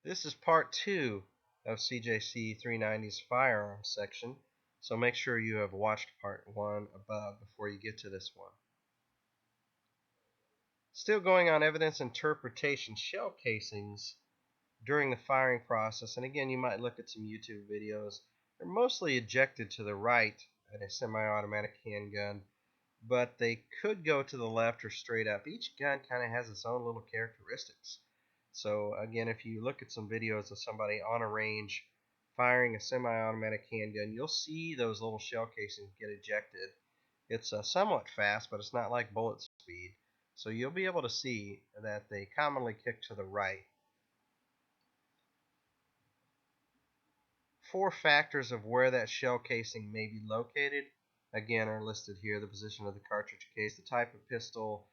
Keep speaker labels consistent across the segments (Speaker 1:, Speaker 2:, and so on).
Speaker 1: This is part 2 of CJC 390's firearms section, so make sure you have watched part 1 above before you get to this one. Still going on evidence interpretation, shell casings during the firing process, and again you might look at some YouTube videos. They're mostly ejected to the right at a semi-automatic handgun, but they could go to the left or straight up. Each gun kind of has its own little characteristics. So again, if you look at some videos of somebody on a range firing a semi-automatic handgun, you'll see those little shell casings get ejected. It's somewhat fast, but it's not like bullet speed. So you'll be able to see that they commonly kick to the right. 4 factors of where that shell casing may be located, again, are listed here. The position of the cartridge case, the type of pistol,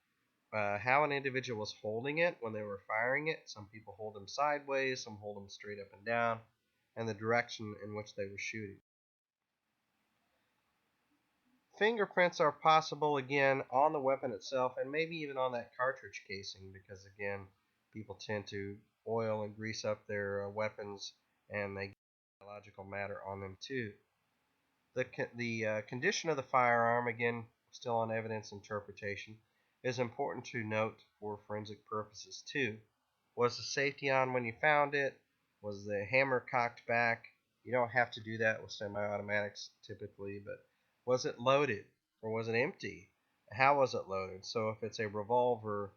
Speaker 1: how an individual was holding it when they were firing it. Some people hold them sideways, some hold them straight up and down, and the direction in which they were shooting. Fingerprints are possible again on the weapon itself and maybe even on that cartridge casing, because again, people tend to oil and grease up their weapons and they get biological matter on them too. The condition of the firearm, again, still on evidence interpretation, is important to note for forensic purposes too. Was the safety on when you found it? Was the hammer cocked back? You don't have to do that with semi-automatics typically, but was it loaded or was it empty? How was it loaded? So if it's a revolver,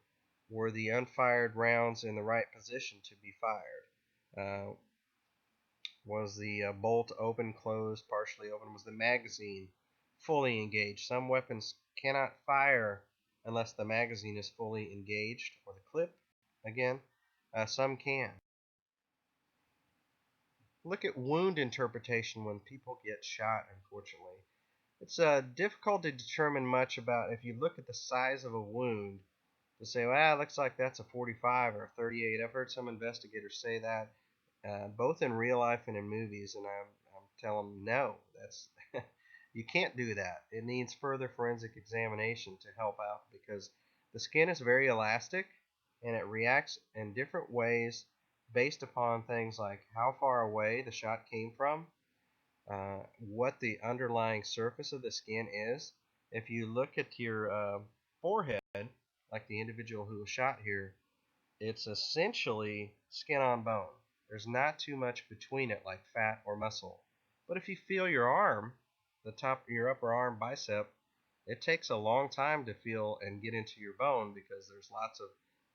Speaker 1: were the unfired rounds in the right position to be fired? Was the bolt open, closed, partially open? Was the magazine fully engaged? Some weapons cannot fire unless the magazine is fully engaged, or the clip, again. Some can. Look at wound interpretation when people get shot, unfortunately. It's difficult to determine much about, if you look at the size of a wound, to say, well, it looks like that's a 45 or a 38. I've heard some investigators say that, both in real life and in movies, and I'm telling them, no, that's you can't do that. It needs further forensic examination to help out, because the skin is very elastic and it reacts in different ways based upon things like how far away the shot came from, what the underlying surface of the skin is. If you look at your forehead, like the individual who was shot here, it's essentially skin on bone. There's not too much between it like fat or muscle. But if you feel your arm, the top of your upper arm bicep, it takes a long time to feel and get into your bone, because there's lots of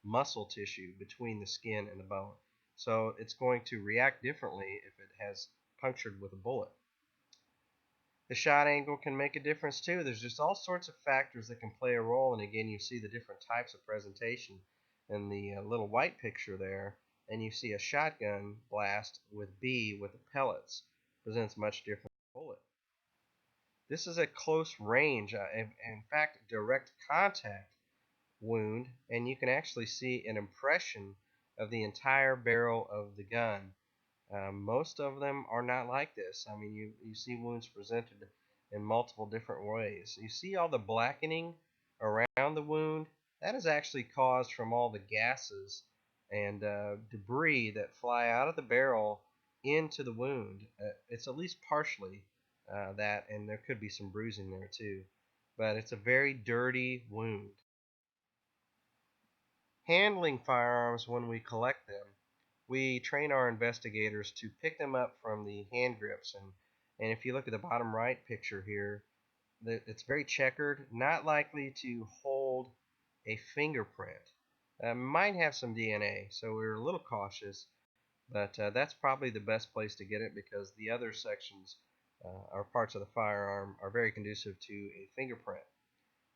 Speaker 1: muscle tissue between the skin and the bone. So it's going to react differently if it has punctured with a bullet. The shot angle can make a difference too. There's just all sorts of factors that can play a role, and again, you see the different types of presentation in the little white picture there, and you see a shotgun blast with B with the pellets presents much different bullet. This is a close range, in fact, direct contact wound, and you can actually see an impression of the entire barrel of the gun. Most of them are not like this. I mean, you see wounds presented in multiple different ways. You see all the blackening around the wound. That is actually caused from all the gases and debris that fly out of the barrel into the wound. It's at least partially that, and there could be some bruising there too. But it's a very dirty wound. Handling firearms when we collect them, we train our investigators to pick them up from the hand grips, and if you look at the bottom right picture here, it's very checkered, not likely to hold a fingerprint. Might have some DNA, so we're a little cautious, but that's probably the best place to get it, because the other sections or parts of the firearm are very conducive to a fingerprint.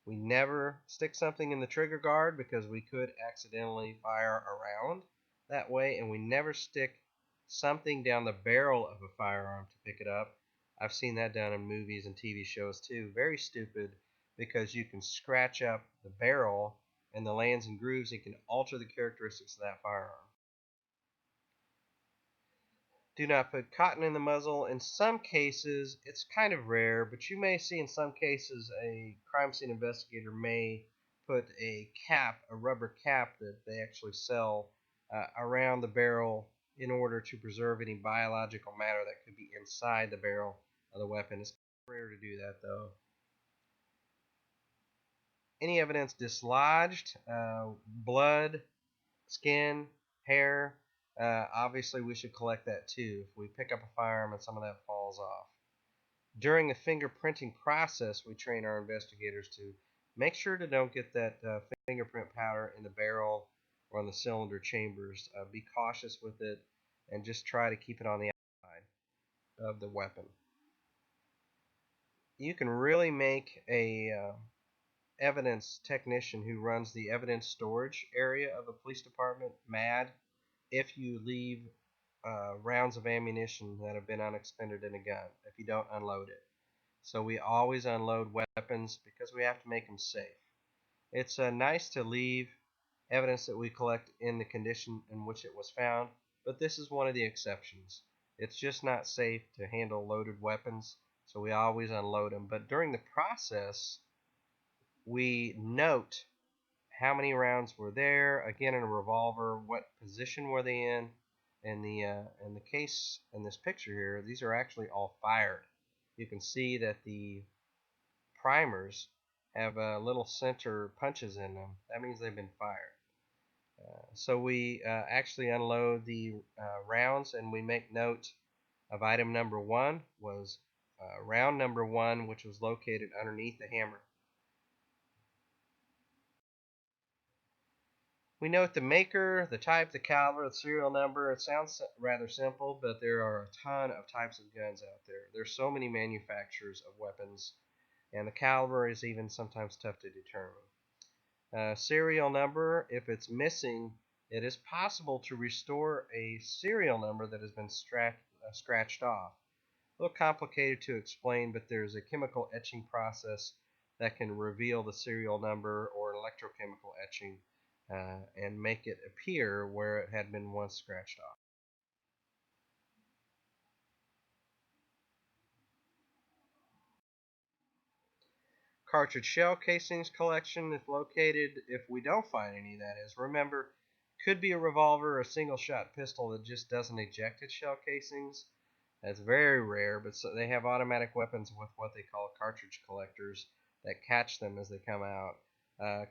Speaker 1: We never stick something in the trigger guard, because we could accidentally fire around that way, and we never stick something down the barrel of a firearm to pick it up. I've seen that done in movies and TV shows too. Very stupid, because you can scratch up the barrel and the lands and grooves. It can alter the characteristics of that firearm. Do not put cotton in the muzzle. In some cases, it's kind of rare, but you may see in some cases a crime scene investigator may put a cap, a rubber cap that they actually sell around the barrel in order to preserve any biological matter that could be inside the barrel of the weapon. It's rare to do that, though. Any evidence dislodged, blood, skin, hair, obviously we should collect that too. If we pick up a firearm and some of that falls off. During the fingerprinting process, we train our investigators to make sure to don't get that fingerprint powder in the barrel or on the cylinder chambers. Be cautious with it and just try to keep it on the outside of the weapon. You can really make a evidence technician who runs the evidence storage area of a police department mad if you leave rounds of ammunition that have been unexpended in a gun, if you don't unload it. So we always unload weapons because we have to make them safe. It's nice to leave evidence that we collect in the condition in which it was found, but this is one of the exceptions. It's just not safe to handle loaded weapons, so we always unload them. But during the process, we note how many rounds were there. Again, in a revolver, what position were they in? In the case in this picture here, these are actually all fired. You can see that the primers have little center punches in them. That means they've been fired. So we actually unload the rounds, and we make note of item number one was round number one, which was located underneath the hammer. We note the maker, the type, the caliber, the serial number. It sounds rather simple, but there are a ton of types of guns out there. There's so many manufacturers of weapons, and the caliber is even sometimes tough to determine. Serial number, if it's missing, it is possible to restore a serial number that has been scratched off. A little complicated to explain, but there's a chemical etching process that can reveal the serial number or electrochemical etching and make it appear where it had been once scratched off. Cartridge shell casings collection, if located, if we don't find any, that is. Remember, could be a revolver or a single shot pistol that just doesn't eject its shell casings. That's very rare, but so they have automatic weapons with what they call cartridge collectors that catch them as they come out.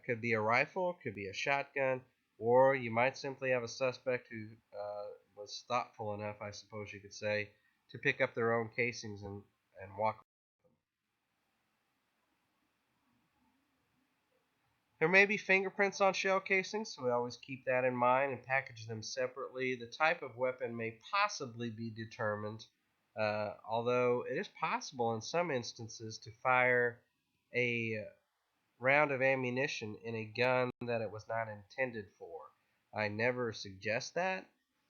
Speaker 1: Could be a rifle, could be a shotgun, or you might simply have a suspect who was thoughtful enough, I suppose you could say, to pick up their own casings and walk. There may be fingerprints on shell casings, so we always keep that in mind and package them separately. The type of weapon may possibly be determined, although it is possible in some instances to fire a round of ammunition in a gun that it was not intended for. I never suggest that,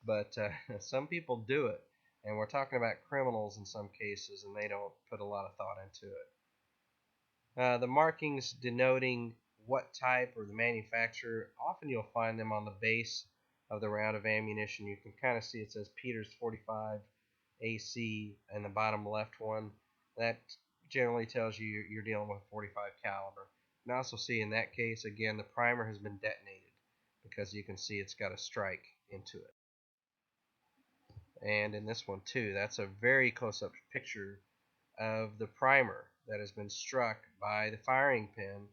Speaker 1: but some people do it, and we're talking about criminals in some cases, and they don't put a lot of thought into it. The markings denoting what type or the manufacturer, often you'll find them on the base of the round of ammunition. You can kind of see it says Peters 45 AC in the bottom left one. That generally tells you you're dealing with 45 caliber. You can also see in that case, again, the primer has been detonated because you can see it's got a strike into it. And in this one too, that's a very close-up picture of the primer that has been struck by the firing pin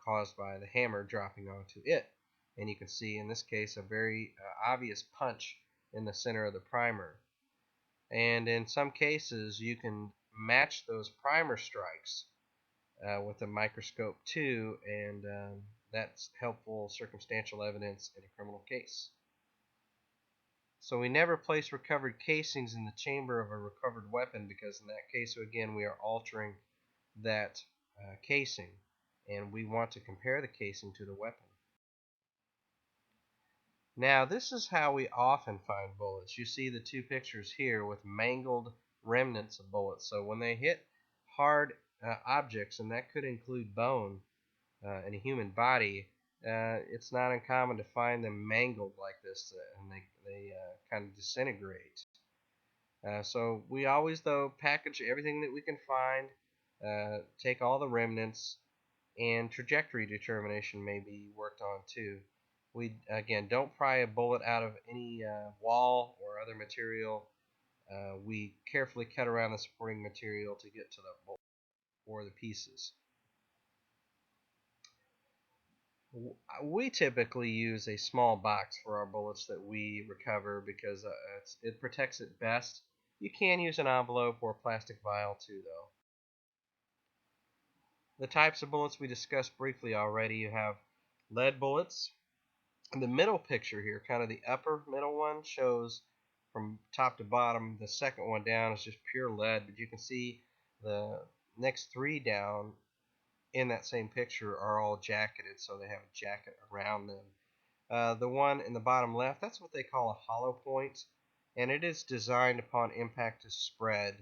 Speaker 1: caused by the hammer dropping onto it. And you can see in this case a very obvious punch in the center of the primer. And in some cases you can match those primer strikes with a microscope too, and that's helpful circumstantial evidence in a criminal case. So we never place recovered casings in the chamber of a recovered weapon, because in that case, again, we are altering that casing, and we want to compare the casing to the weapon. Now, this is how we often find bullets. You see the two pictures here with mangled remnants of bullets. So when they hit hard objects, and that could include bone in a human body, it's not uncommon to find them mangled like this, and they kind of disintegrate. So we always, though, package everything that we can find, take all the remnants, and trajectory determination may be worked on too. We, again, don't pry a bullet out of any wall or other material. We carefully cut around the supporting material to get to the bullet or the pieces. We typically use a small box for our bullets that we recover because it protects it best. You can use an envelope or a plastic vial too, though. The types of bullets we discussed briefly already. You have lead bullets. The middle picture here, kind of the upper middle one, shows from top to bottom. The second one down is just pure lead, but you can see the next three down in that same picture are all jacketed, so they have a jacket around them. The one in the bottom left, that's what they call a hollow point, and it is designed upon impact to spread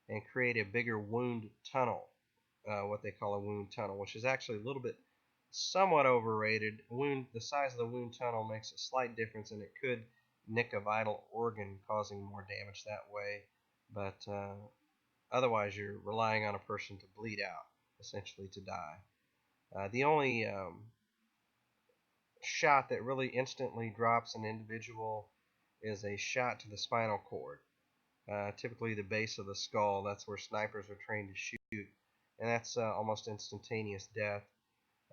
Speaker 1: and create a bigger wound tunnel, what they call a wound tunnel, which is actually a little bit somewhat overrated. The size of the wound tunnel makes a slight difference, and it could nick a vital organ, causing more damage that way. But otherwise, you're relying on a person to bleed out, essentially to die. The only shot that really instantly drops an individual is a shot to the spinal cord, typically the base of the skull. That's where snipers are trained to shoot, and that's almost instantaneous death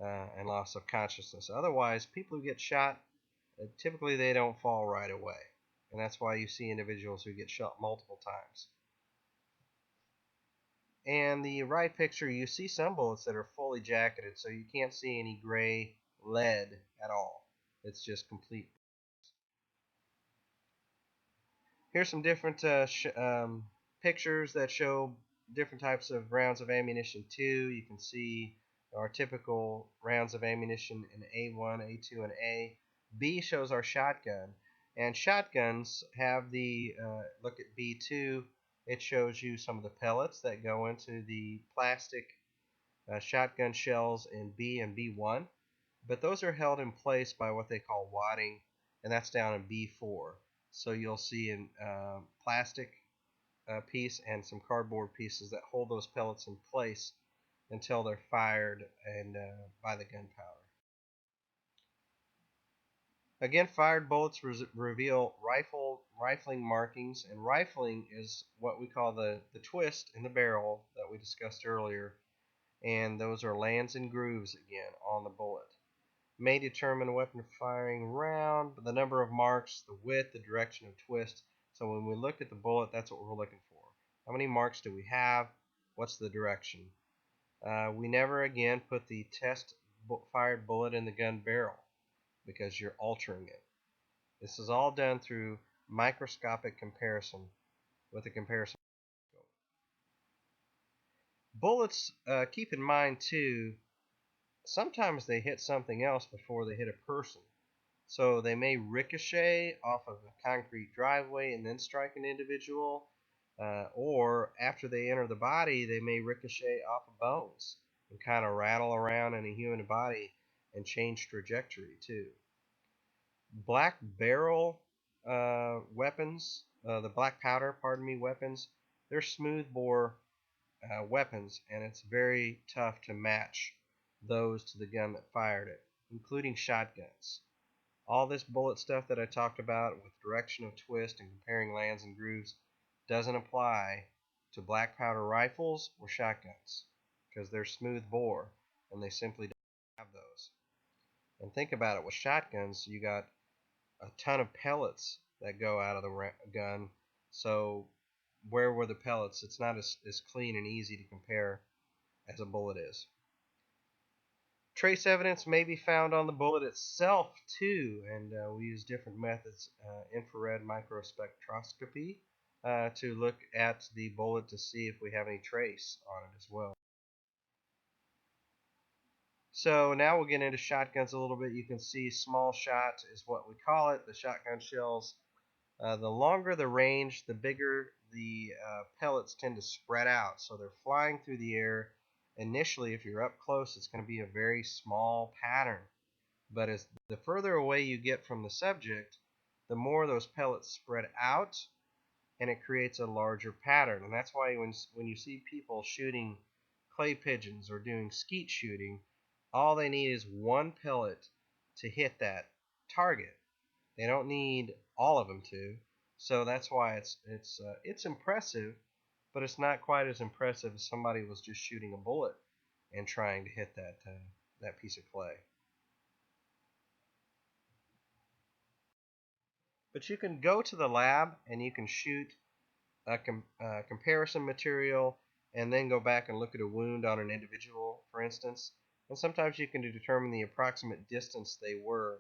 Speaker 1: and loss of consciousness. Otherwise, people who get shot, typically they don't fall right away, and that's why you see individuals who get shot multiple times. And the right picture, you see some bullets that are fully jacketed, so you can't see any gray lead at all. It's just complete. Here's some different pictures that show different types of rounds of ammunition too. You can see our typical rounds of ammunition in A1, A2, and A. B shows our shotgun. And shotguns have the, look at B2, it shows you some of the pellets that go into the plastic shotgun shells in B and B1. But those are held in place by what they call wadding, and that's down in B4. So you'll see a plastic piece and some cardboard pieces that hold those pellets in place until they're fired and by the gunpowder. Again, fired bullets reveal rifling markings, and rifling is what we call the twist in the barrel that we discussed earlier, and those are lands and grooves again on the bullet. May determine weapon firing round, the number of marks, the width, the direction of twist. So when we look at the bullet, that's what we're looking for. How many marks do we have? What's the direction? We never again put the test fired bullet in the gun barrel because you're altering it. This is all done through microscopic comparison with a comparison. Bullets, keep in mind too, sometimes they hit something else before they hit a person. So they may ricochet off of a concrete driveway and then strike an individual, or after they enter the body, they may ricochet off of bones and kind of rattle around in a human body and change trajectory too. Black barrel weapons, the black powder, pardon me, weapons, they're smooth bore weapons, and it's very tough to match those to the gun that fired it, including shotguns. All this bullet stuff that I talked about with direction of twist and comparing lands and grooves doesn't apply to black powder rifles or shotguns because they're smooth bore and they simply don't have those. And think about it, with shotguns you got a ton of pellets that go out of the gun, so where were the pellets? It's not as clean and easy to compare as a bullet is. Trace evidence may be found on the bullet itself too, and we use different methods, infrared microspectroscopy, to look at the bullet to see if we have any trace on it as well. So now we'll get into shotguns a little bit. You can see small shot is what we call it, the shotgun shells. The longer the range, the bigger the pellets tend to spread out, so they're flying through the air. Initially, if you're up close, it's going to be a very small pattern. But as the further away you get from the subject, the more those pellets spread out, and it creates a larger pattern. And that's why when you see people shooting clay pigeons or doing skeet shooting, all they need is one pellet to hit that, target. They don't need all of them to. So that's why it's impressive, but it's not quite as impressive as somebody was just shooting a bullet and trying to hit that piece of clay. But you can go to the lab and you can shoot a comparison material and then go back and look at a wound on an individual, for instance. And sometimes you can determine the approximate distance they were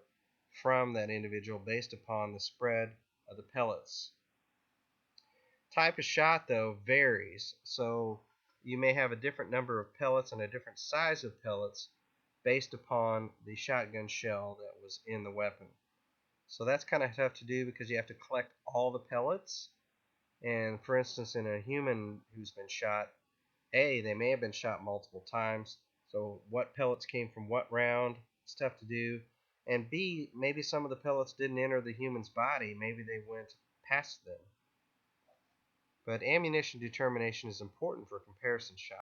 Speaker 1: from that individual based upon the spread of the pellets. Type of shot, though, varies. So you may have a different number of pellets and a different size of pellets based upon the shotgun shell that was in the weapon. So that's kind of tough to do because you have to collect all the pellets. And for instance, in a human who's been shot, A, they may have been shot multiple times. So what pellets came from what round? It's tough to do. And B, maybe some of the pellets didn't enter the human's body. Maybe they went past them. But ammunition determination is important for comparison shots.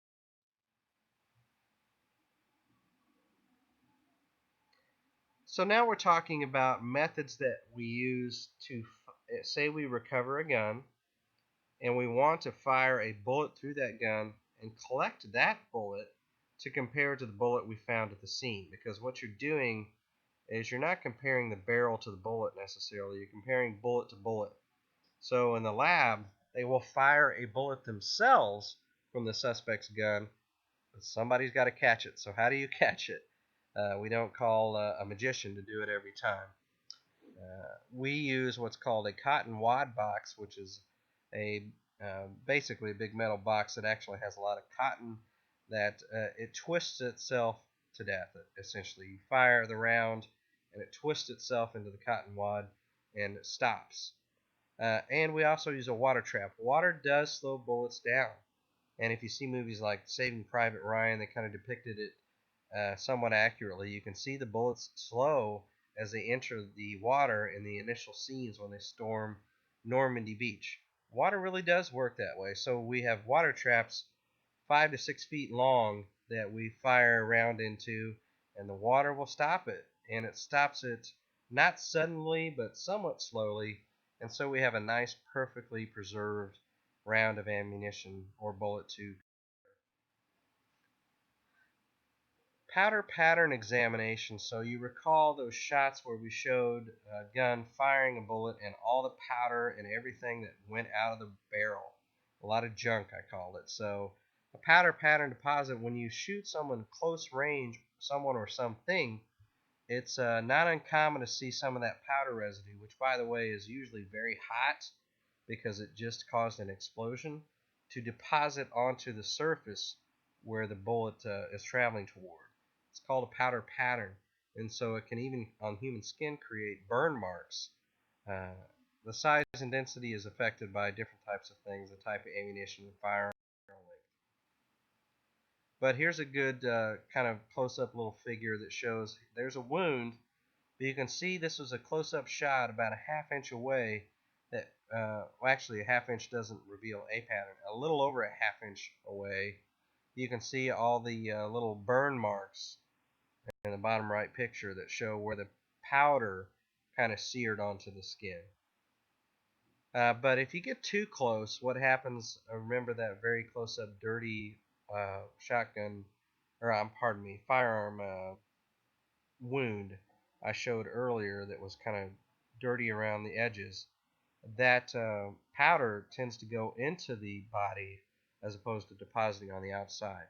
Speaker 1: So now we're talking about methods that we use to say we recover a gun and we want to fire a bullet through that gun and collect that bullet to compare to the bullet we found at the scene. Because what you're doing is you're not comparing the barrel to the bullet necessarily, you're comparing bullet to bullet. So in the lab, they will fire a bullet themselves from the suspect's gun, but somebody's got to catch it. So how do you catch it? We don't call a magician to do it every time. We use what's called a cotton wad box, which is a basically a big metal box that actually has a lot of cotton that it twists itself to death. Essentially, you fire the round and it twists itself into the cotton wad and it stops. And we also use a water trap. Water does slow bullets down. And if you see movies like Saving Private Ryan, they kind of depicted it somewhat accurately. You can see the bullets slow as they enter the water in the initial scenes when they storm Normandy Beach. Water really does work that way. So we have water traps 5 to 6 feet long that we fire around into, and the water will stop it. And it stops it not suddenly, but somewhat slowly. And so we have a nice, perfectly preserved round of ammunition or bullet to powder pattern examination. So you recall those shots where we showed a gun firing a bullet and all the powder and everything that went out of the barrel. A lot of junk, I called it. So a powder pattern deposit, when you shoot someone close range, someone or something, it's not uncommon to see some of that powder residue, which by the way is usually very hot because it just caused an explosion, to deposit onto the surface where the bullet is traveling toward. It's called a powder pattern, and so it can even on human skin create burn marks. Uh, the size and density is affected by different types of things, the type of ammunition, the firearm. But here's a good kind of close-up little figure that shows there's a wound, but you can see this was a close-up shot about a half-inch away. That well, actually a half-inch doesn't reveal a pattern. A little over a half-inch away, you can see all the little burn marks in the bottom right picture that show where the powder kind of seared onto the skin. But if you get too close, what happens? Remember that very close-up, dirty shotgun, or pardon me, firearm wound I showed earlier that was kind of dirty around the edges. That powder tends to go into the body as opposed to depositing on the outside.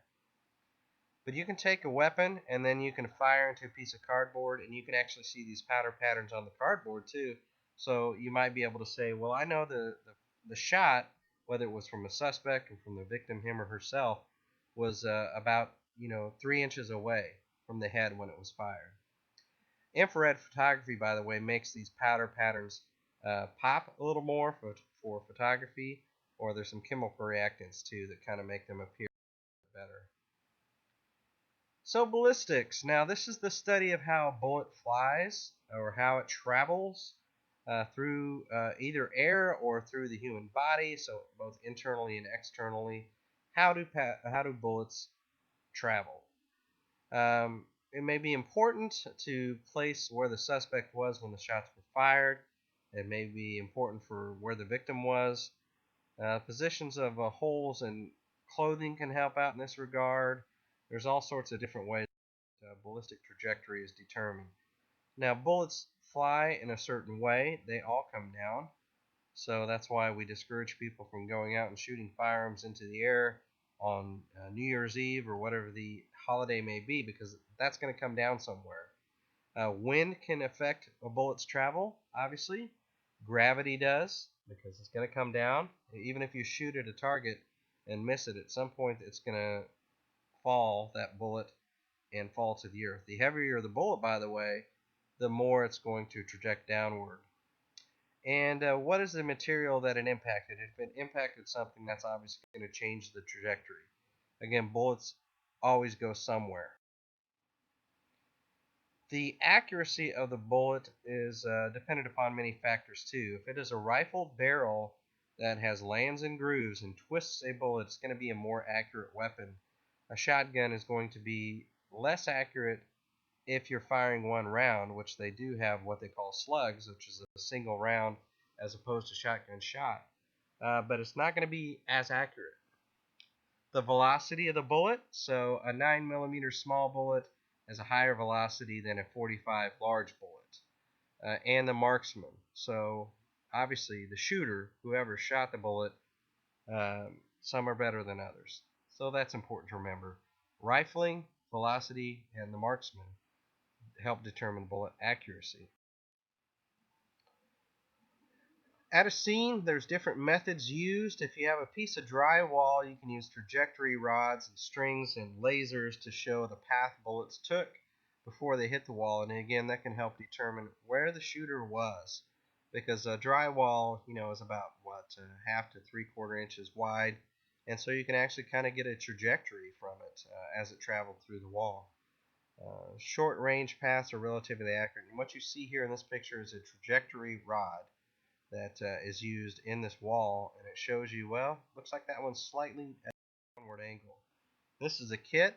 Speaker 1: But you can take a weapon and then you can fire into a piece of cardboard, and you can actually see these powder patterns on the cardboard too. So you might be able to say, well, I know the shot, whether it was from a suspect or from the victim, him or herself, was about 3 inches away from the head when it was fired. Infrared photography, by the way, makes these powder patterns pop a little more for photography, or there's some chemical reactants too that kind of make them appear better. So ballistics. Now this is the study of how a bullet flies or how it travels through either air or through the human body, so both internally and externally. How do bullets travel? it may be important to place where the suspect was when the shots were fired. It may be important for where the victim was. Positions of holes in clothing can help out in this regard. There's all sorts of different ways ballistic trajectory is determined. Now, bullets fly in a certain way. They all come down. So that's why we discourage people from going out and shooting firearms into the air on New Year's Eve or whatever the holiday may be, because that's going to come down somewhere. Wind can affect a bullet's travel, obviously. Gravity does, because it's going to come down. Even if you shoot at a target and miss it, at some point it's going to fall, that bullet, and fall to the earth. The heavier the bullet, by the way, the more it's going to traject downward. And what is the material that it impacted? If it impacted something, that's obviously going to change the trajectory. Again, bullets always go somewhere. The accuracy of the bullet is dependent upon many factors too. If it is a rifled barrel that has lands and grooves and twists a bullet, it's going to be a more accurate weapon. A shotgun is going to be less accurate if you're firing one round, which they do have what they call slugs, which is a single round as opposed to shotgun shot. But it's not going to be as accurate. The velocity of the bullet, so a 9mm small bullet has a higher velocity than a 45 large bullet. And the marksman, so obviously the shooter, whoever shot the bullet, some are better than others. So that's important to remember. Rifling, velocity, and the marksman help determine bullet accuracy. At a scene, there's different methods used. If you have a piece of drywall, you can use trajectory rods and strings and lasers to show the path bullets took before they hit the wall. And again, that can help determine where the shooter was, because drywall, is about half to 3/4 inches wide, and so you can actually kind of get a trajectory from it as it traveled through the wall. Short range paths are relatively accurate, and what you see here in this picture is a trajectory rod that is used in this wall, and it shows you, well, looks like that one's slightly at a downward angle. This is a kit.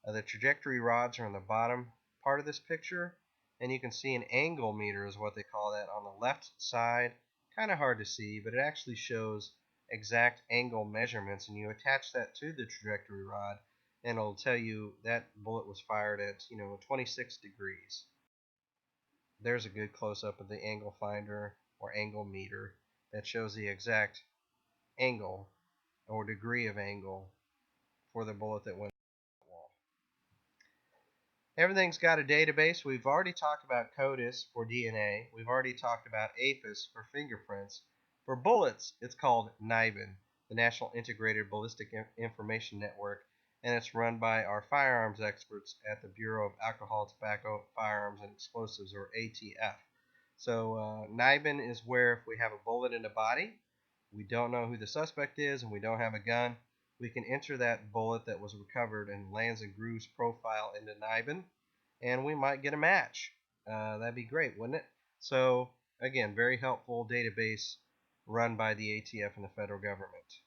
Speaker 1: The trajectory rods are on the bottom part of this picture, and you can see an angle meter is what they call that on the left side. Kind of hard to see, but it actually shows exact angle measurements, and you attach that to the trajectory rod, and it'll tell you that bullet was fired at 26 degrees. There's a good close-up of the angle finder or angle meter that shows the exact angle or degree of angle for the bullet that went on the wall. Everything's got a database. We've already talked about CODIS for DNA. We've already talked about APHIS for fingerprints. For bullets, it's called NIBIN, the National Integrated Ballistic Information Network, and it's run by our firearms experts at the Bureau of Alcohol, Tobacco, Firearms, and Explosives, or ATF. So NIBIN is where if we have a bullet in the body, we don't know who the suspect is, and we don't have a gun, we can enter that bullet that was recovered and lands and grooves profile into NIBIN, and we might get a match. That'd be great, wouldn't it? So again, very helpful database run by the ATF and the federal government.